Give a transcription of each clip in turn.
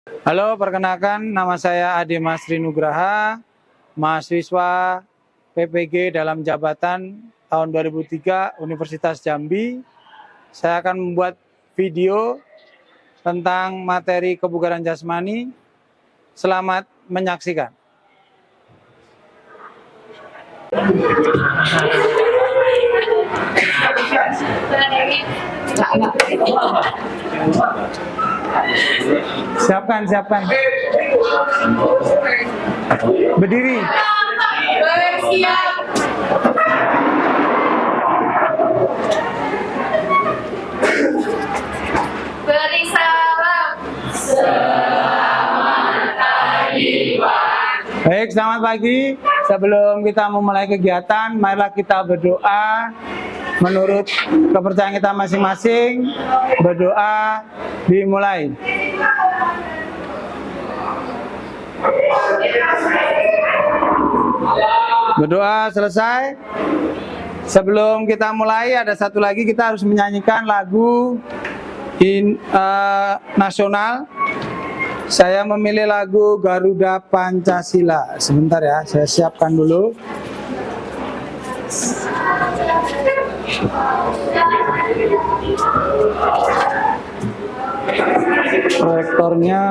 Halo, perkenalkan nama saya Ade Masri Nugraha, mahasiswa PPG dalam jabatan tahun 2003 Universitas Jambi. Saya akan membuat video tentang materi kebugaran jasmani. Selamat menyaksikan. Siapkan. Berdiri. Bersiap. Beri salam. Selamat pagi, Pak. Baik, selamat pagi. Sebelum kita memulai kegiatan, marilah kita berdoa menurut kepercayaan kita masing-masing. Berdoa dimulai. Berdoa selesai. Sebelum kita mulai, ada satu lagi, kita harus menyanyikan lagu nasional. Saya memilih lagu Garuda Pancasila. Sebentar ya, saya siapkan dulu. Proyektornya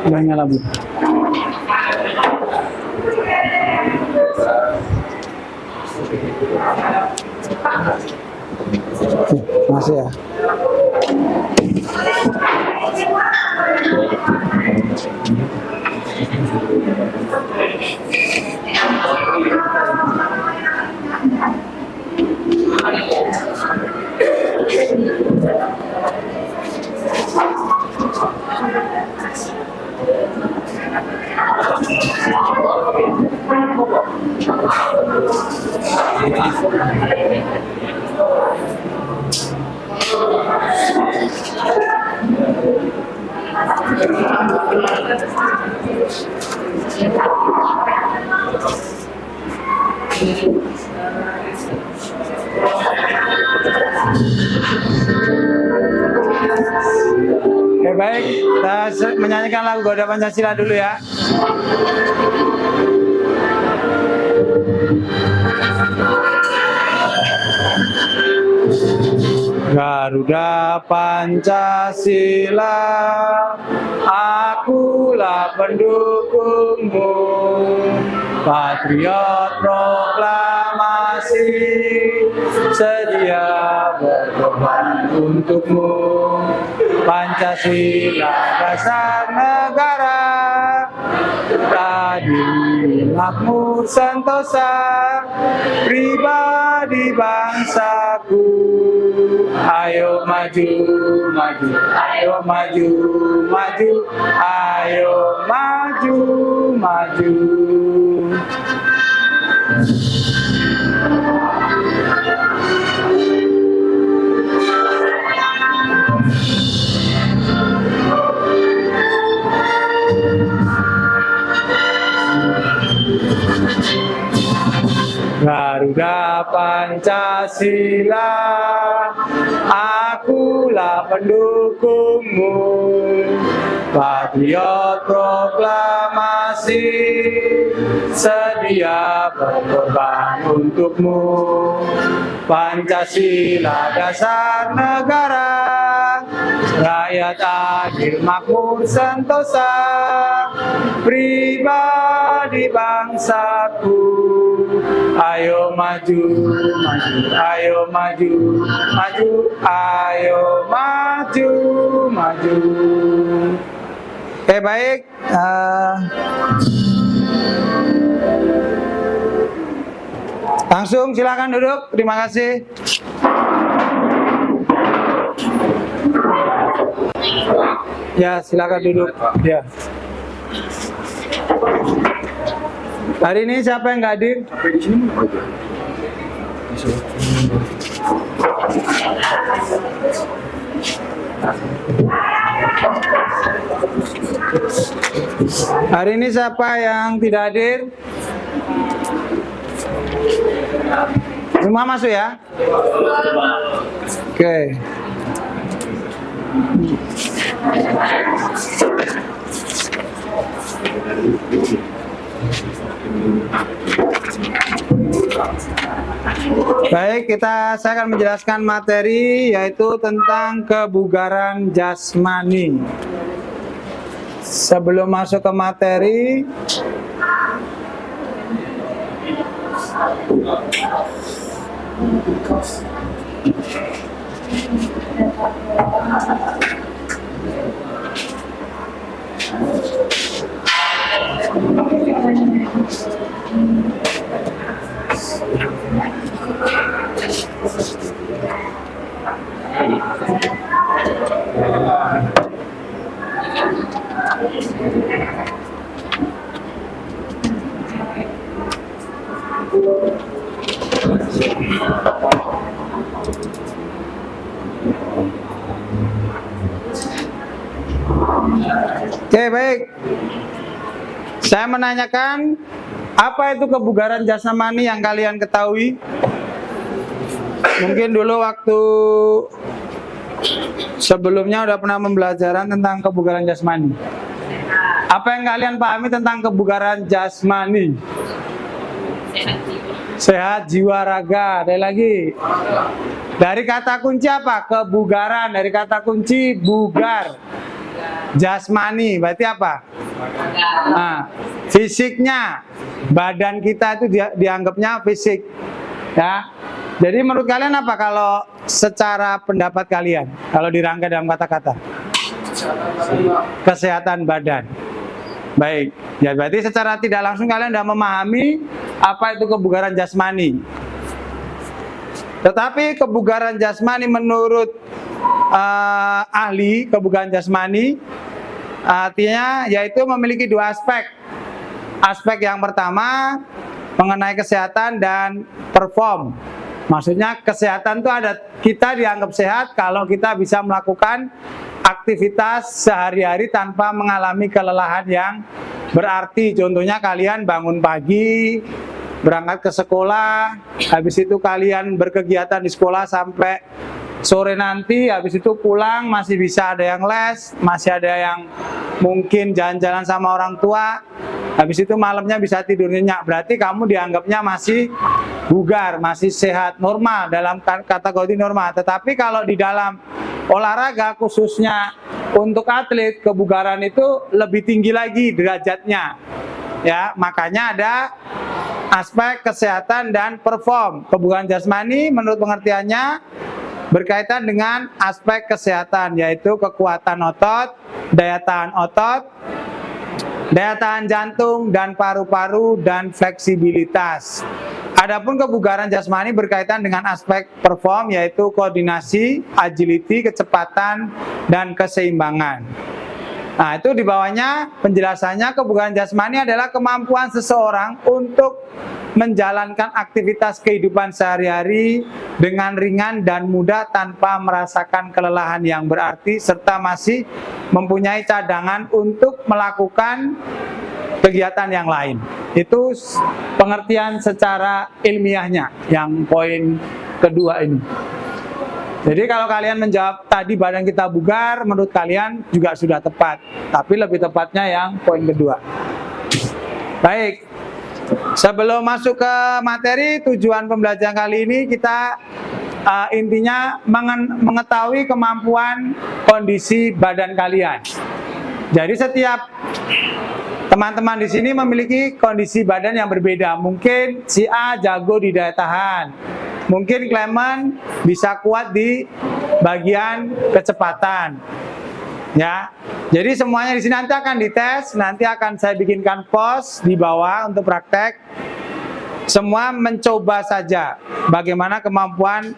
nggak nyala, Bu. Masih ya. Oke, baik, kita menyanyikan lagu Garuda Pancasila dulu ya. Garuda Pancasila, akulah pendukungmu, patriot proklamasi, sedia berkorban untukmu. Pancasila dasar negara, adil makmur sentosa, pribadi bangsaku. Ayo maju, maju, ayo maju, maju, ayo maju, maju. Garuda Pancasila, akulah pendukungmu, patriot proklamasi, sedia berkorban untukmu. Pancasila dasar negara, rakyat adil makmur sentosa, pribadi bangsaku. Ayo maju, maju, ayo maju, maju, ayo maju, maju. Oke, baik. Langsung silakan duduk. Terima kasih. Ya, silakan duduk. Ya. Hari ini siapa yang nggak hadir? Sampai di sini mau aja. Hari ini siapa yang tidak hadir? Semua masuk ya? Oke. Baik, saya akan menjelaskan materi yaitu tentang kebugaran jasmani. Sebelum masuk ke materi, oke, baik. Saya menanyakan, apa itu kebugaran jasmani yang kalian ketahui? Mungkin dulu waktu sebelumnya udah pernah pembelajaran tentang kebugaran jasmani. Apa yang kalian pahami tentang kebugaran jasmani? Sehat jiwa raga. Ada lagi. Dari kata kunci apa? Kebugaran. Dari kata kunci bugar. Jasmani berarti apa? Nah, fisiknya, badan kita itu dianggapnya fisik, ya. Jadi menurut kalian apa kalau secara pendapat kalian, kalau dirangkai dalam kata-kata? Kesehatan badan. Baik, ya berarti secara tidak langsung kalian sudah memahami apa itu kebugaran jasmani. Tetapi kebugaran jasmani menurut ahli kebugaran jasmani artinya yaitu memiliki dua aspek. Aspek yang pertama mengenai kesehatan dan perform. Maksudnya kesehatan itu ada, kita dianggap sehat kalau kita bisa melakukan aktivitas sehari-hari tanpa mengalami kelelahan yang berarti. Contohnya kalian bangun pagi, berangkat ke sekolah, habis itu kalian berkegiatan di sekolah sampai sore nanti, habis itu pulang masih bisa ada yang les, masih ada yang mungkin jalan-jalan sama orang tua, habis itu malamnya bisa tidur nyenyak. Berarti kamu dianggapnya masih bugar, masih sehat, normal, dalam kategori normal. Tetapi kalau di dalam olahraga khususnya untuk atlet, kebugaran itu lebih tinggi lagi derajatnya, ya. Makanya ada aspek kesehatan dan perform. Kebugaran jasmani menurut pengertiannya berkaitan dengan aspek kesehatan, yaitu kekuatan otot, daya tahan jantung dan paru-paru, dan fleksibilitas. Adapun kebugaran jasmani berkaitan dengan aspek perform, yaitu koordinasi, agility, kecepatan, dan keseimbangan. Nah, itu di bawahnya penjelasannya, kebugaran jasmani adalah kemampuan seseorang untuk menjalankan aktivitas kehidupan sehari-hari dengan ringan dan mudah tanpa merasakan kelelahan yang berarti, serta masih mempunyai cadangan untuk melakukan kegiatan yang lain. Itu pengertian secara ilmiahnya yang poin kedua ini. Jadi kalau kalian menjawab tadi badan kita bugar, menurut kalian juga sudah tepat. Tapi lebih tepatnya yang poin kedua. Baik, sebelum masuk ke materi, tujuan pembelajaran kali ini kita intinya mengetahui kemampuan kondisi badan kalian. Jadi setiap teman-teman di sini memiliki kondisi badan yang berbeda. Mungkin si A jago di daya tahan, mungkin Clement bisa kuat di bagian kecepatan, ya. Jadi semuanya di sini nanti akan dites, nanti akan saya bikinkan post di bawah untuk praktek. Semua mencoba saja bagaimana kemampuan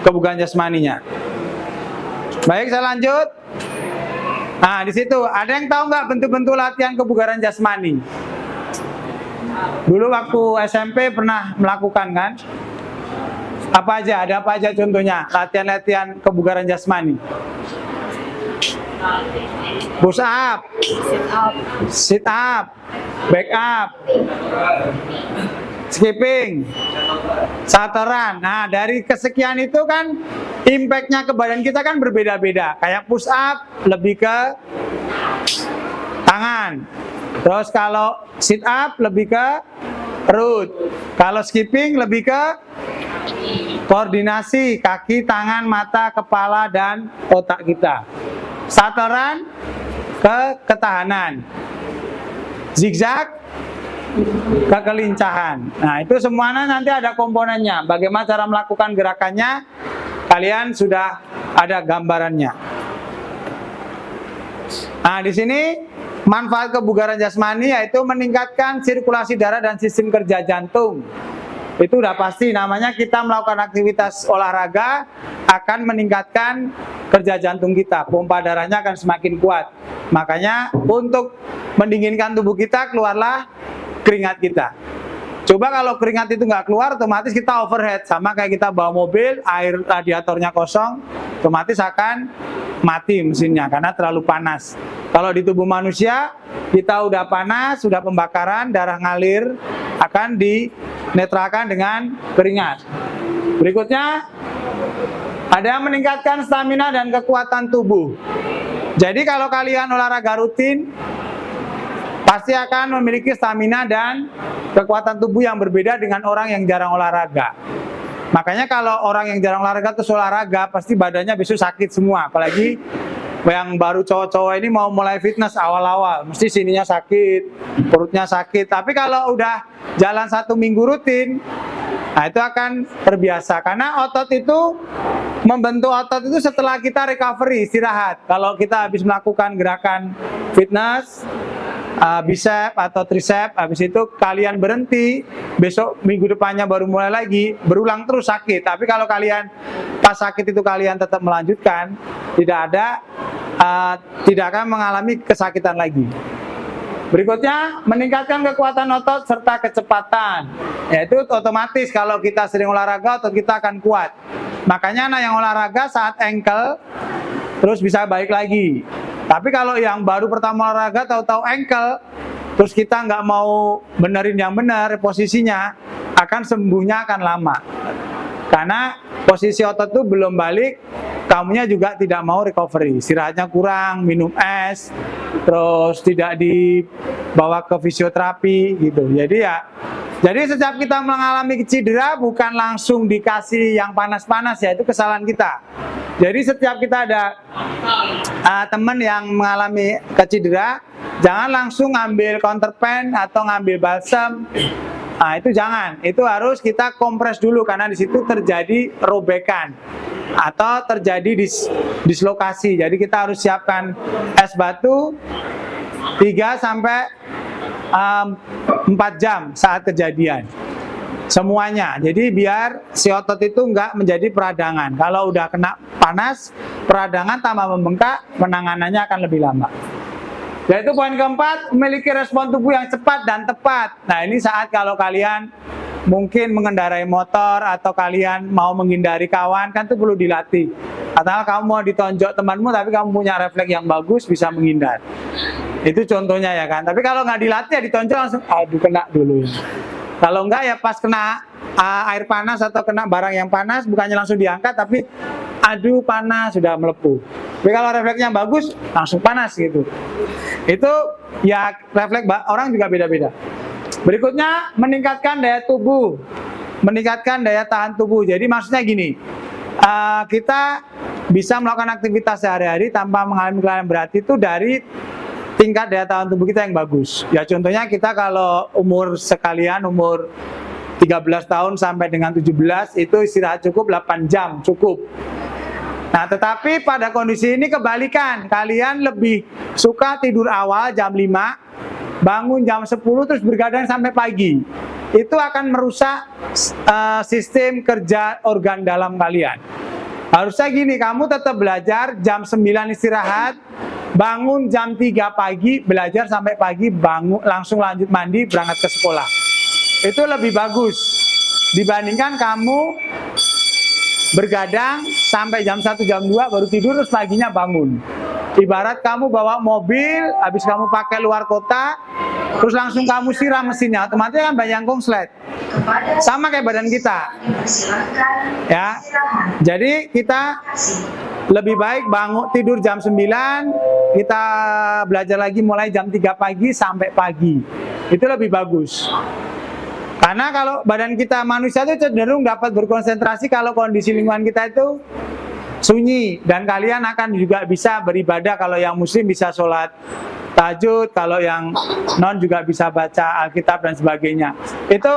kebugaran jasmaninya. Baik, saya lanjut. Nah, di situ ada yang tahu nggak bentuk-bentuk latihan kebugaran jasmani? Dulu waktu SMP pernah melakukan kan? Apa aja? Ada apa aja contohnya latihan-latihan kebugaran jasmani? Push up, sit up, back up, skipping, satoran. Nah, dari kesekian itu kan impact-nya ke badan kita kan berbeda-beda. Kayak push up lebih ke tangan. Terus kalau sit up lebih ke perut. Kalau skipping lebih ke koordinasi kaki, tangan, mata, kepala, dan otak kita. Satoran ke ketahanan. Zigzag ke kelincahan. Nah, itu semuanya nanti ada komponennya. Bagaimana cara melakukan gerakannya, kalian sudah ada gambarannya. Nah, di sini manfaat kebugaran jasmani yaitu meningkatkan sirkulasi darah dan sistem kerja jantung. Itu udah pasti, namanya kita melakukan aktivitas olahraga akan meningkatkan kerja jantung kita, pompa darahnya akan semakin kuat. Makanya untuk mendinginkan tubuh kita, keluarlah keringat kita. Coba kalau keringat itu nggak keluar, otomatis kita overheat. Sama kayak kita bawa mobil, air radiatornya kosong, otomatis akan mati mesinnya karena terlalu panas. Kalau di tubuh manusia, kita udah panas, sudah pembakaran, darah ngalir, akan dinetralkan dengan keringat. Berikutnya, ada meningkatkan stamina dan kekuatan tubuh. Jadi kalau kalian olahraga rutin, pasti akan memiliki stamina dan kekuatan tubuh yang berbeda dengan orang yang jarang olahraga. Makanya kalau orang yang jarang olahraga terus olahraga, pasti badannya besok sakit semua. Apalagi yang baru cowok-cowok ini mau mulai fitness awal-awal, mesti sininya sakit, perutnya sakit. Tapi kalau udah jalan 1 minggu rutin, nah itu akan terbiasa. Karena otot itu, membentuk otot itu setelah kita recovery, istirahat. Kalau kita habis melakukan gerakan fitness, bicep atau tricep, habis itu kalian berhenti, besok minggu depannya baru mulai lagi, berulang terus sakit. Tapi kalau kalian pas sakit itu kalian tetap melanjutkan, tidak akan mengalami kesakitan lagi. Berikutnya, meningkatkan kekuatan otot serta kecepatan. Yaitu otomatis kalau kita sering olahraga, otot kita akan kuat. Makanya anak yang olahraga saat ankle terus bisa balik lagi. Tapi kalau yang baru pertama olahraga tahu-tahu ankle, terus kita nggak mau benerin yang benar posisinya, akan sembuhnya akan lama. Karena posisi otot itu belum balik, kamunya juga tidak mau recovery. Istirahatnya kurang, minum es, terus tidak dibawa ke fisioterapi gitu. Jadi setiap kita mengalami cedera bukan langsung dikasih yang panas-panas, ya itu kesalahan kita. Jadi setiap kita ada teman yang mengalami kecedera, jangan langsung ngambil counterpan atau ngambil balsam. Nah, itu jangan. Itu harus kita kompres dulu karena di situ terjadi robekan atau terjadi dislokasi. Jadi kita harus siapkan es batu 3 sampai 4 jam saat kejadian. Semuanya. Jadi biar si otot itu enggak menjadi peradangan. Kalau udah kena panas, peradangan tambah membengkak, penanganannya akan lebih lama. Yaitu poin keempat, memiliki respon tubuh yang cepat dan tepat. Nah, ini saat kalau kalian mungkin mengendarai motor atau kalian mau menghindari kawan, kan itu perlu dilatih. Atau kamu mau ditonjok temanmu tapi kamu punya refleks yang bagus, bisa menghindar. Itu contohnya ya kan. Tapi kalau nggak dilatih ya ditonjok langsung, aduh kena dulu. Kalau enggak ya pas kena air panas atau kena barang yang panas, bukannya langsung diangkat tapi aduh panas, sudah melepuh. Tapi kalau refleksnya bagus, langsung panas gitu. Itu ya refleks orang juga beda-beda. Berikutnya, meningkatkan daya tubuh, meningkatkan daya tahan tubuh. Jadi maksudnya gini, kita bisa melakukan aktivitas sehari-hari tanpa mengalami kelelahan berat itu dari tingkat daya tahan tubuh kita yang bagus. Ya contohnya kita kalau umur 13 tahun sampai dengan 17 itu istirahat cukup 8 jam cukup. Nah, tetapi pada kondisi ini kebalikan. Kalian lebih suka tidur awal jam 5, bangun jam 10 terus bergadang sampai pagi. Itu akan merusak sistem kerja organ dalam kalian. Harusnya gini, kamu tetap belajar jam 9 istirahat, bangun jam 3 pagi, belajar sampai pagi, bangun langsung lanjut mandi, berangkat ke sekolah. Itu lebih bagus dibandingkan kamu bergadang sampai jam 1, jam 2 baru tidur terus paginya bangun. Ibarat kamu bawa mobil, habis kamu pakai luar kota, terus langsung kamu siram mesinnya, otomatis kan banyak konslet. Sama kayak badan kita. Ya. Jadi kita lebih baik bangun tidur jam 9, kita belajar lagi mulai jam 3 pagi sampai pagi. Itu lebih bagus. Karena kalau badan kita manusia itu cenderung dapat berkonsentrasi kalau kondisi lingkungan kita itu sunyi, dan kalian akan juga bisa beribadah. Kalau yang muslim bisa sholat tahajud, kalau yang non juga bisa baca Alkitab dan sebagainya. Itu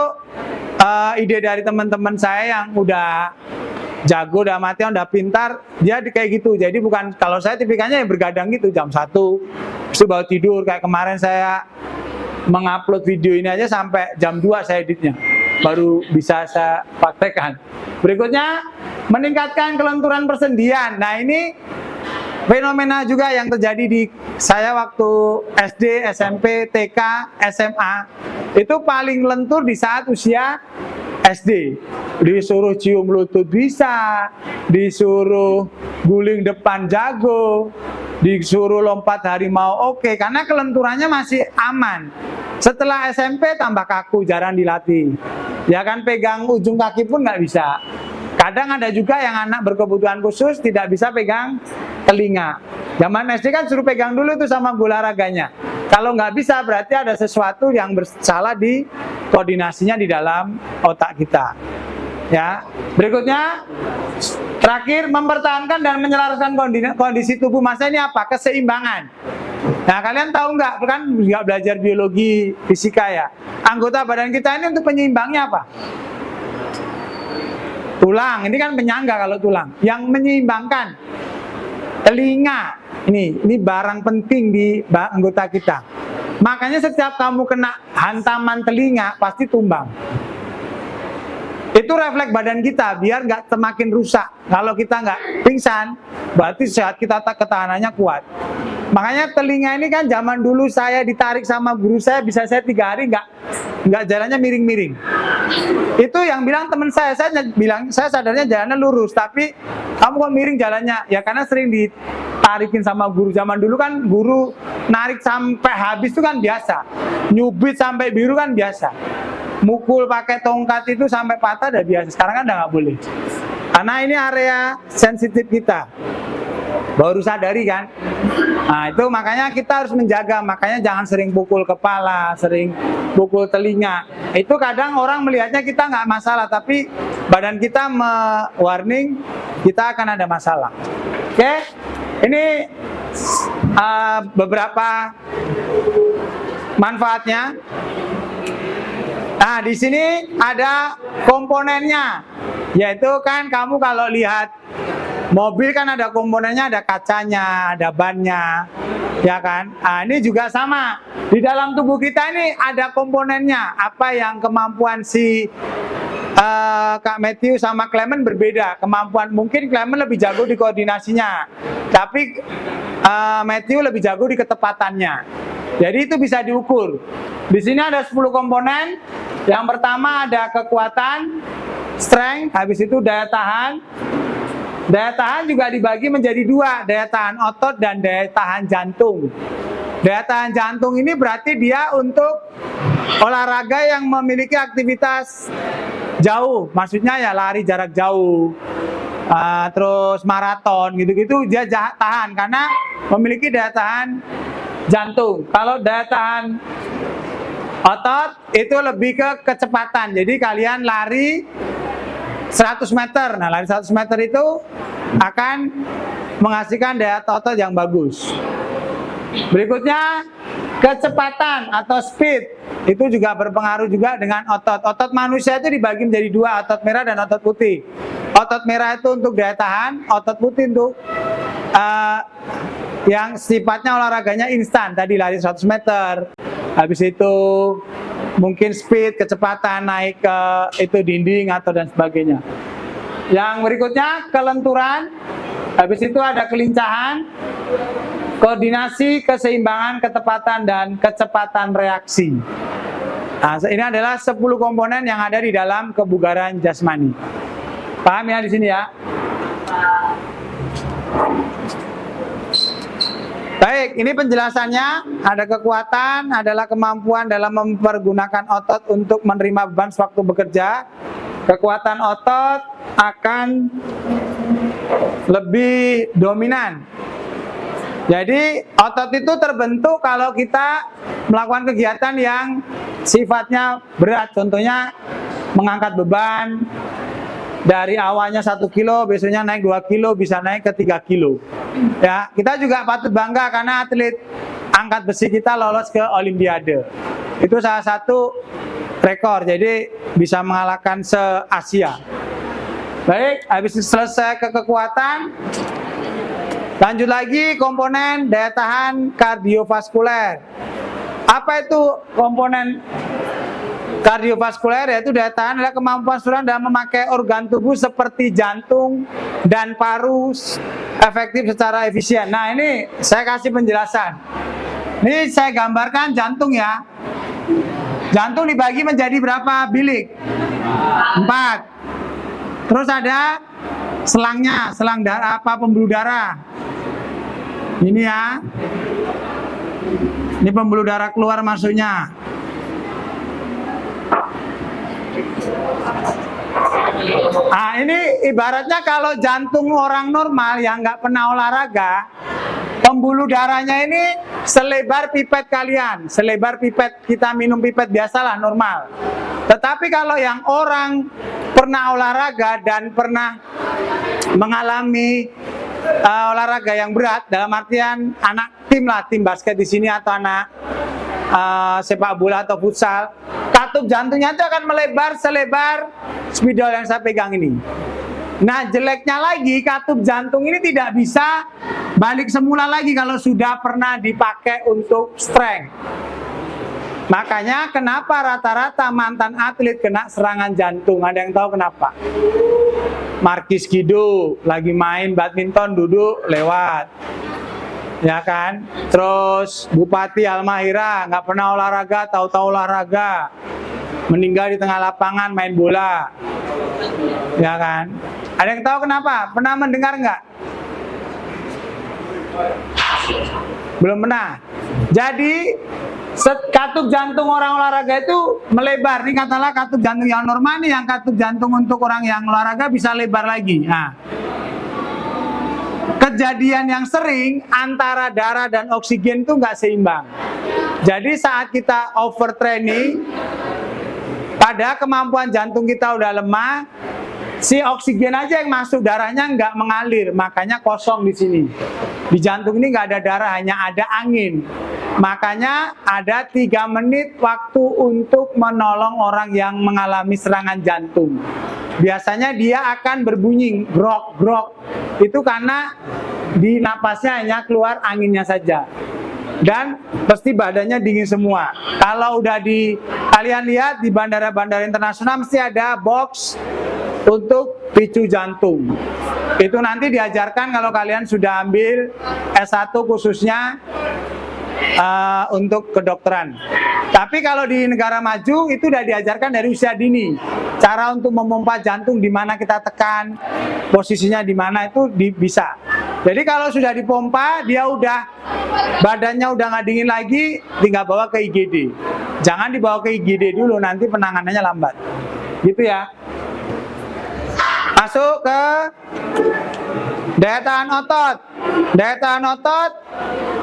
ide dari teman-teman saya yang udah jago, udah mati, udah pintar, dia kayak gitu. Jadi bukan, kalau saya tipikalnya yang bergadang gitu, jam 1 terus baru tidur. Kayak kemarin saya mengupload video ini aja sampai jam 2 saya editnya, baru bisa saya praktekkan. Berikutnya, meningkatkan kelenturan persendian. Nah, ini fenomena juga yang terjadi di saya waktu SD, SMP, TK, SMA. Itu paling lentur di saat usia SD. Disuruh cium lutut bisa, disuruh guling depan jago, disuruh lompat harimau oke, karena kelenturannya masih aman. Setelah SMP tambah kaku, jarang dilatih. Ya kan, pegang ujung kaki pun nggak bisa. Kadang ada juga yang anak berkebutuhan khusus tidak bisa pegang telinga. Zaman SD kan suruh pegang dulu tuh sama guru olahraganya. Kalau nggak bisa berarti ada sesuatu yang bersalah di koordinasinya di dalam otak kita. Ya. Berikutnya, terakhir, mempertahankan dan menyelaraskan kondisi tubuh masa ini apa? Keseimbangan. Nah, kalian tahu nggak? Kan nggak belajar biologi fisika ya. Anggota badan kita ini untuk penyeimbangnya apa? Tulang. Ini kan penyangga kalau tulang. Yang menyeimbangkan telinga. Ini barang penting di anggota kita. Makanya setiap kamu kena hantaman telinga pasti tumbang. Itu refleks badan kita biar nggak semakin rusak. Kalau kita nggak pingsan, berarti sehat kita, ketahanannya kuat. Makanya telinga ini kan zaman dulu saya ditarik sama guru saya, bisa saya 3 hari nggak jalannya miring-miring. Itu yang bilang teman saya bilang saya sadarnya jalannya lurus, tapi kamu kok miring jalannya? Ya karena sering ditarikin sama guru. Zaman dulu kan guru narik sampai habis itu kan biasa, nyubit sampai biru kan biasa, mukul pakai tongkat itu sampai patah udah biasa. Sekarang kan udah nggak boleh, karena ini area sensitif kita. Baru sadari kan? Nah itu makanya kita harus menjaga. Makanya jangan sering pukul kepala, sering pukul telinga. Itu kadang orang melihatnya kita nggak masalah, tapi badan kita warning kita akan ada masalah. Oke? Ini beberapa manfaatnya. Nah di sini ada komponennya, yaitu kan kamu kalau lihat mobil kan ada komponennya, ada kacanya, ada bannya, ya kan? Nah, ini juga sama. Di dalam tubuh kita ini ada komponennya. Apa yang kemampuan si Kak Matthew sama Clement berbeda. Kemampuan mungkin Clement lebih jago di koordinasinya, tapi Matthew lebih jago di ketepatannya. Jadi itu bisa diukur. Di sini ada 10 komponen. Yang pertama ada kekuatan, strength, habis itu daya tahan. Daya tahan juga dibagi menjadi 2, daya tahan otot dan daya tahan jantung. Daya tahan jantung ini berarti dia untuk olahraga yang memiliki aktivitas jauh, maksudnya ya lari jarak jauh, terus maraton gitu-gitu dia tahan karena memiliki daya tahan jantung. Kalau daya tahan otot itu lebih ke kecepatan, jadi kalian lari 100 meter, nah lari 100 meter itu akan menghasilkan daya otot yang bagus. Berikutnya kecepatan atau speed, itu juga berpengaruh juga dengan otot. Otot manusia itu dibagi menjadi 2, otot merah dan otot putih. Otot merah itu untuk daya tahan, otot putih untuk yang sifatnya olahraganya instan, tadi lari 100 meter. Habis itu mungkin speed, kecepatan naik ke itu dinding atau dan sebagainya. Yang berikutnya kelenturan, habis itu ada kelincahan, koordinasi, keseimbangan, ketepatan, dan kecepatan reaksi. Nah, ini adalah 10 komponen yang ada di dalam kebugaran jasmani. Paham ya di sini ya? Baik, ini penjelasannya. Ada kekuatan adalah kemampuan dalam mempergunakan otot untuk menerima beban sewaktu bekerja. Kekuatan otot akan lebih dominan. Jadi otot itu terbentuk kalau kita melakukan kegiatan yang sifatnya berat. Contohnya mengangkat beban dari awalnya 1 kilo, besoknya naik 2 kilo, bisa naik ke 3 kilo. Ya, kita juga patut bangga karena atlet angkat besi kita lolos ke Olimpiade. Itu salah satu rekor, jadi bisa mengalahkan se-Asia. Baik, habis selesai ke kekuatan, lanjut lagi komponen daya tahan kardiovaskuler. Apa itu komponen kardiovaskuler? Yaitu daya tahan adalah kemampuan seseorang dalam memakai organ tubuh seperti jantung dan paru efektif secara efisien. Nah, ini saya kasih penjelasan. Ini saya gambarkan jantung ya. Jantung dibagi menjadi berapa bilik? 4. Terus ada selangnya, selang darah, pembuluh darah. Ini ya. Ini pembuluh darah keluar masuknya. Nah, ini ibaratnya kalau jantung orang normal yang nggak pernah olahraga, pembuluh darahnya ini selebar pipet kalian, selebar pipet kita minum pipet biasalah normal. Tetapi kalau yang orang pernah olahraga dan pernah mengalami olahraga yang berat, dalam artian anak tim lah, tim basket di sini atau anak sepak bola atau futsal, katup jantungnya itu akan melebar selebar spidol yang saya pegang ini. Nah, jeleknya lagi katup jantung ini tidak bisa balik semula lagi kalau sudah pernah dipakai untuk strength. Makanya kenapa rata-rata mantan atlet kena serangan jantung? Ada yang tahu kenapa? Markis Gideon lagi main badminton duduk lewat, ya kan? Terus Bupati Almahira nggak pernah olahraga, tahu-tahu olahraga, meninggal di tengah lapangan main bola, ya kan? Ada yang tahu kenapa? Pernah mendengar nggak? Belum pernah. Jadi katup jantung orang olahraga itu melebar. Ini katalah katup jantung yang normal nih, yang katup jantung untuk orang yang olahraga bisa lebar lagi. Nah, kejadian yang sering antara darah dan oksigen itu nggak seimbang. Jadi saat kita overtraining, pada kemampuan jantung kita udah lemah, si oksigen aja yang masuk darahnya nggak mengalir, makanya kosong di sini. Di jantung ini nggak ada darah, hanya ada angin. Makanya ada 3 menit waktu untuk menolong orang yang mengalami serangan jantung. Biasanya dia akan berbunyi grok-grok. Itu karena di napasnya hanya keluar anginnya saja. Dan pasti badannya dingin semua. Kalau udah kalian lihat di bandara-bandara internasional mesti ada box untuk picu jantung. Itu nanti diajarkan kalau kalian sudah ambil S1 khususnya untuk kedokteran. Tapi kalau di negara maju itu udah diajarkan dari usia dini. Cara untuk memompa jantung, di mana kita tekan, posisinya di mana itu bisa. Jadi kalau sudah dipompa, dia udah badannya udah nggak dingin lagi, tinggal bawa ke IGD. Jangan dibawa ke IGD dulu, nanti penanganannya lambat. Gitu ya. Masuk ke daya tahan otot. Daya tahan otot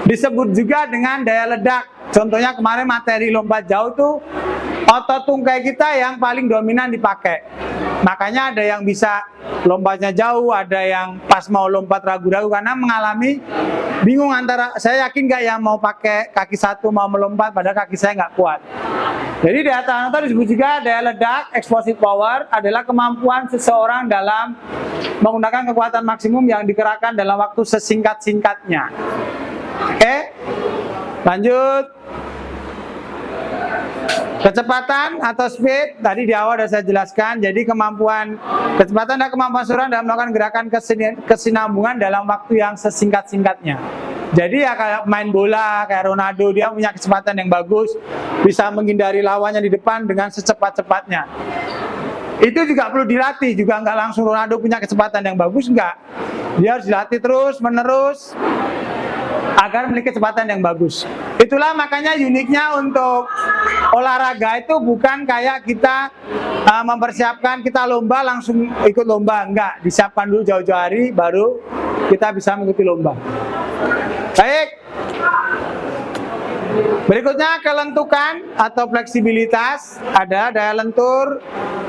disebut juga dengan daya ledak. Contohnya kemarin materi lompat jauh tuh otot tungkai kita yang paling dominan dipakai. Makanya ada yang bisa lompatnya jauh, ada yang pas mau lompat ragu-ragu karena mengalami bingung antara saya yakin nggak yang mau pakai kaki satu mau melompat padahal kaki saya nggak kuat. Jadi daya tahan otot disebut juga daya ledak. Explosive power adalah kemampuan seseorang dalam menggunakan kekuatan maksimum yang dikerahkan dalam waktu sesingkat-singkatnya. Oke, lanjut. Kecepatan atau speed tadi di awal sudah saya jelaskan. Jadi kecepatan adalah kemampuan seseorang dalam melakukan gerakan kesinambungan dalam waktu yang sesingkat-singkatnya. Jadi ya kayak main bola, kayak Ronaldo, dia punya kecepatan yang bagus, bisa menghindari lawannya di depan dengan secepat-cepatnya. Itu juga perlu dilatih, juga nggak langsung Ronaldo punya kecepatan yang bagus, nggak. Dia harus dilatih terus menerus agar memiliki kecepatan yang bagus. Itulah makanya uniknya untuk olahraga itu bukan kayak kita mempersiapkan kita lomba langsung ikut lomba, enggak, disiapkan dulu jauh-jauh hari baru kita bisa mengikuti lomba. Baik. Berikutnya kelentukan atau fleksibilitas. Ada daya lentur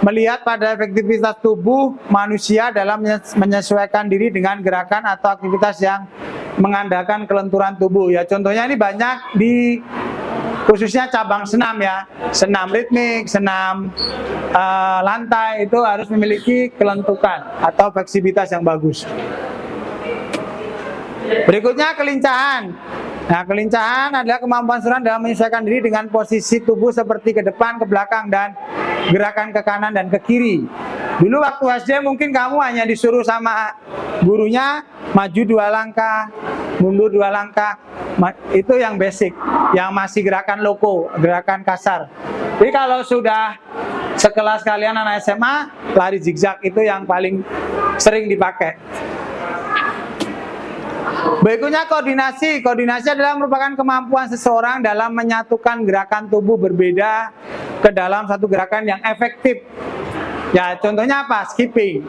melihat pada efektivitas tubuh manusia dalam menyesuaikan diri dengan gerakan atau aktivitas yang mengandalkan kelenturan tubuh. Ya contohnya ini banyak di khususnya cabang senam ya, senam ritmik, senam lantai itu harus memiliki kelentukan atau fleksibilitas yang bagus. Berikutnya kelincahan. Nah, kelincahan adalah kemampuan seseorang dalam menyesuaikan diri dengan posisi tubuh seperti ke depan, ke belakang, dan gerakan ke kanan dan ke kiri. Dulu waktu SD mungkin kamu hanya disuruh sama gurunya maju 2 langkah, mundur 2 langkah. Itu yang basic, yang masih gerakan loko, gerakan kasar. Jadi kalau sudah sekelas kalian anak SMA, lari zigzag itu yang paling sering dipakai. Berikutnya koordinasi. Koordinasi adalah merupakan kemampuan seseorang dalam menyatukan gerakan tubuh berbeda ke dalam satu gerakan yang efektif. Ya contohnya apa? Skipping.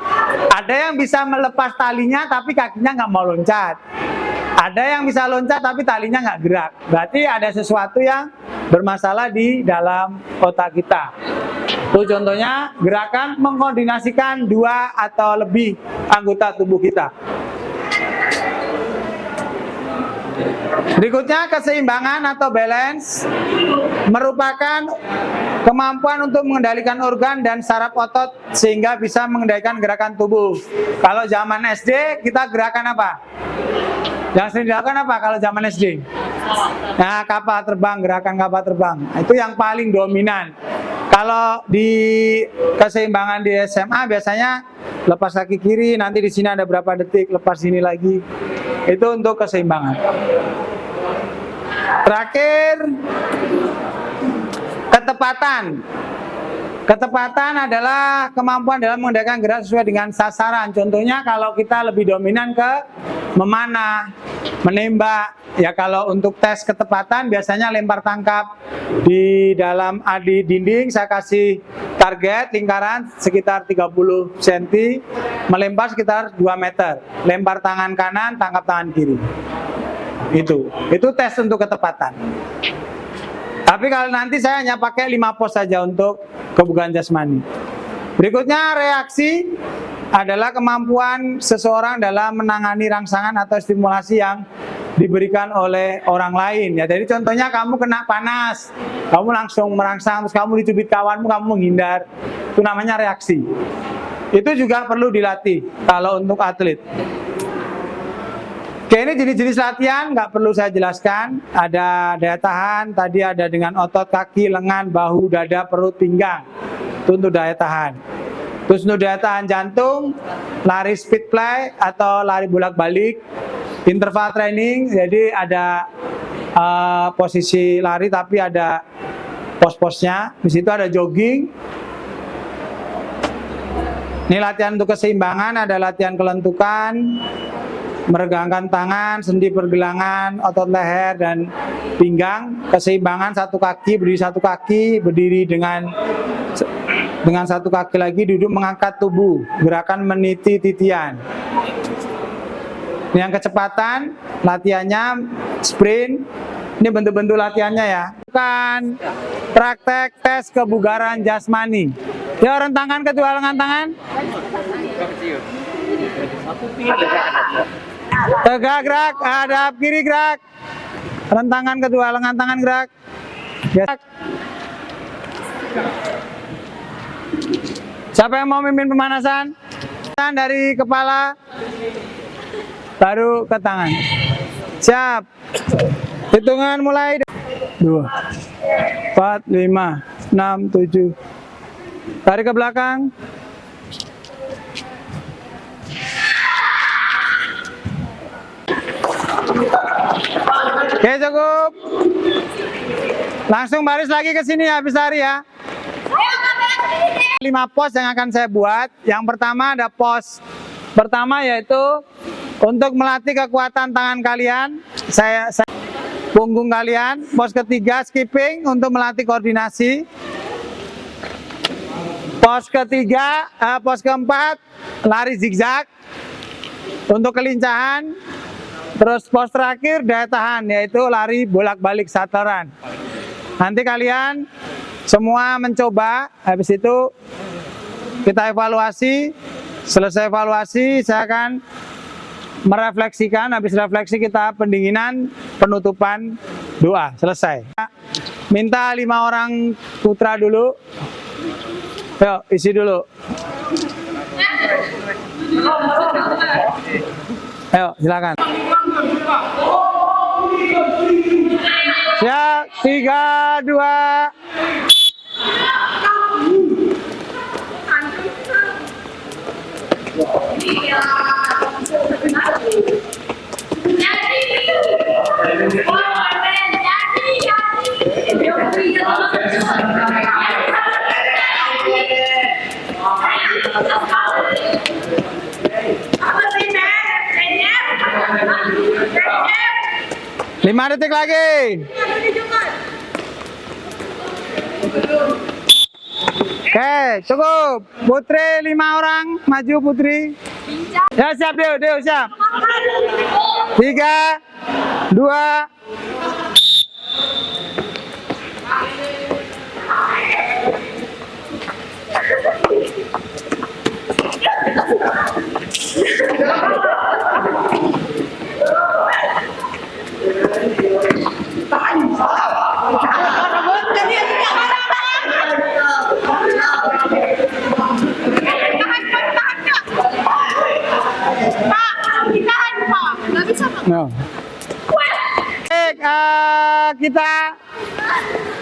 Ada yang bisa melepas talinya tapi kakinya nggak mau loncat. Ada yang bisa loncat tapi talinya nggak gerak. Berarti ada sesuatu yang bermasalah di dalam otak kita. Itu contohnya gerakan mengkoordinasikan 2 atau lebih anggota tubuh kita. Berikutnya keseimbangan atau balance merupakan kemampuan untuk mengendalikan organ dan saraf otot sehingga bisa mengendalikan gerakan tubuh. Kalau zaman SD kita gerakan apa? Yang sering dilakukan apa kalau zaman SD? Nah, kapal terbang, gerakan kapal terbang. Itu yang paling dominan. Kalau di keseimbangan di SMA biasanya lepas kaki kiri, nanti di sini ada berapa detik, lepas sini lagi. Itu untuk keseimbangan. Terakhir, ketepatan. Ketepatan adalah kemampuan dalam mengendalikan gerak sesuai dengan sasaran. Contohnya kalau kita lebih dominan ke memanah, menembak. Ya kalau untuk tes ketepatan biasanya lempar tangkap di dalam di dinding, saya kasih target lingkaran sekitar 30 cm, melempar sekitar 2 meter. Lempar tangan kanan, tangkap tangan kiri. Itu tes untuk ketepatan. Tapi kalau nanti saya hanya pakai 5 pos saja untuk kebugaran jasmani. Berikutnya reaksi adalah kemampuan seseorang dalam menangani rangsangan atau stimulasi yang diberikan oleh orang lain. Ya, jadi contohnya kamu kena panas, kamu langsung merangsang, terus kamu dicubit kawanmu, kamu menghindar. Itu namanya reaksi. Itu juga perlu dilatih kalau untuk atlet. Oke, ini jenis-jenis latihan nggak perlu saya jelaskan. Ada daya tahan, tadi ada dengan otot kaki, lengan, bahu, dada, perut, pinggang. Itu untuk daya tahan. Terus untuk daya tahan jantung, lari speed play atau lari bolak-balik. Interval training, jadi ada posisi lari tapi ada pos-posnya. Di situ ada jogging. Ini latihan untuk keseimbangan, ada latihan kelentukan, meregangkan tangan, sendi pergelangan, otot leher dan pinggang. Keseimbangan satu kaki, berdiri dengan satu kaki lagi, duduk mengangkat tubuh, gerakan meniti titian. Yang kecepatan, latihannya sprint. Ini bentuk-bentuk latihannya ya. Bukan praktek tes kebugaran jasmani. Ya, rentangkan kedua lengan tangan. Tegak gerak, hadap kiri gerak. Rentangkan kedua lengan tangan gerak. Gerak. Siapa yang mau mimpin pemanasan? Dari kepala baru ke tangan. Siap. Hitungan mulai 2 4 5 6 7. Tarik ke belakang. Oke, cukup. Langsung baris lagi ke sini habis lari ya. 5 pos yang akan saya buat. Yang pertama ada pos pertama yaitu Untuk melatih kekuatan tangan kalian, punggung kalian. Pos ketiga skipping untuk melatih koordinasi. Pos keempat lari zigzag untuk kelincahan. Terus pos terakhir daya tahan, yaitu lari bolak-balik shuttle run. Nanti kalian semua mencoba, habis itu kita evaluasi. Selesai evaluasi, saya akan merefleksikan. Habis refleksi kita pendinginan, penutupan, doa. Selesai. Minta 5 orang putra dulu. Yuk, isi dulu. Ayo, silakan. Siap, 3, 2. Lima detik lagi. Oke, cukup. Putri 5 orang, maju Putri. Ya siap Deo siap. 3, 2. No. Baik, kita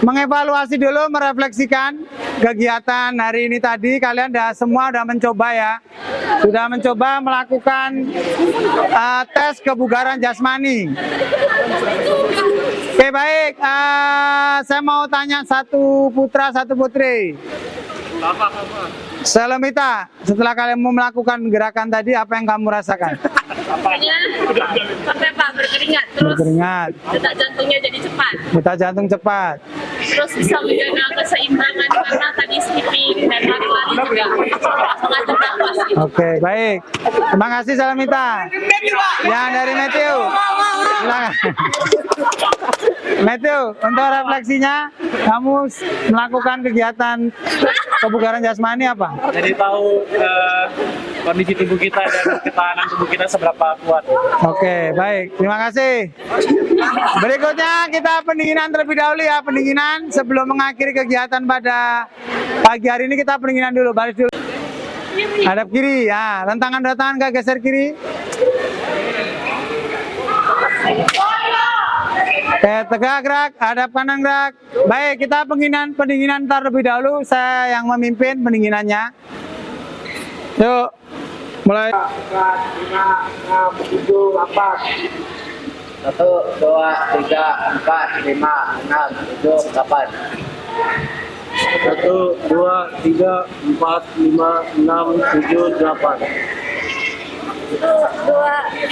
mengevaluasi dulu, merefleksikan kegiatan hari ini tadi. Kalian semua sudah mencoba ya, sudah mencoba melakukan tes kebugaran jasmani. Oke baik, saya mau tanya satu putra satu putri. Selemita, setelah kalian mau melakukan gerakan tadi, apa yang kamu rasakan? Pokoknya sampai Pak berkeringat, terus detak jantungnya jadi cepat. Detak jantung cepat. Terus bisa menjaga keseimbangan karena tadi skipping dan lari-lari juga mengatur nafas. Oke, baik. Terima kasih Selemita. Yang dari Matthew, silakan. Matthew, untuk refleksinya, kamu melakukan kegiatan kebugaran jasmani apa? Jadi tahu kondisi tubuh kita dan ketahanan tubuh kita seberapa kuat. Oke, baik. Terima kasih. Berikutnya kita pendinginan terlebih dahulu ya. Pendinginan sebelum mengakhiri kegiatan pada pagi hari ini, kita pendinginan dulu. Baris dulu. Hadap kiri ya. Rentangan ke geser kiri. Oke, tegak gerak, hadap kanan gerak. Baik, kita pendinginan terlebih dahulu. Saya yang memimpin pendinginannya. Yuk, mulai. 4, 5, 6, 7, 8. 1, 2, 3, 4, 5, 6, 7, 8. 1, 2, 3, 4, 5, 6, 7, 8. 1, 2,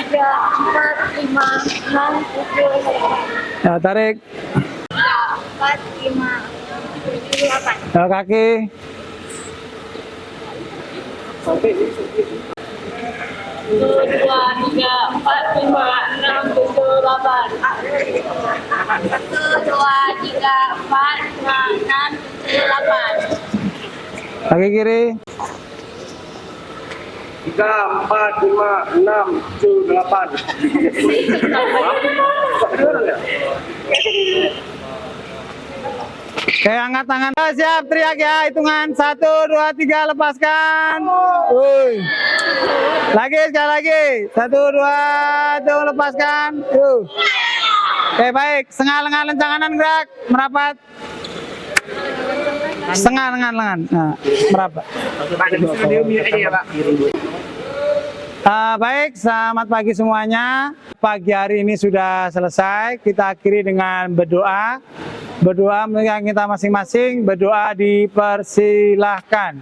3, 4, 5, 6, 7, 8. Ya, tarik. 4, 5, 7, 8. Ya, kaki. 1, 2, 3, 4, 5, 6, 7, 8. 1, 2, 3, 4, 5, 6, 7, 8. Kaki kiri. 3, 4, 5, 6, 7, 8. Oke, angkat tangan. Siap, teriak ya. Hitungan 1, 2, 3, lepaskan. Wuih. Lagi, sekali lagi. 1, 2, tuh lepaskan. Oke, baik. Setengah lengan kanan gerak, merapat. Setengah lengan. Nah, merapat. Baik, selamat pagi semuanya. Pagi hari ini sudah selesai. Kita akhiri dengan berdoa. Berdoa mengingat kita masing-masing. Berdoa dipersilahkan.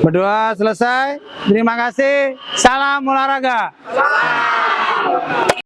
Berdoa selesai. Terima kasih. Salam olahraga.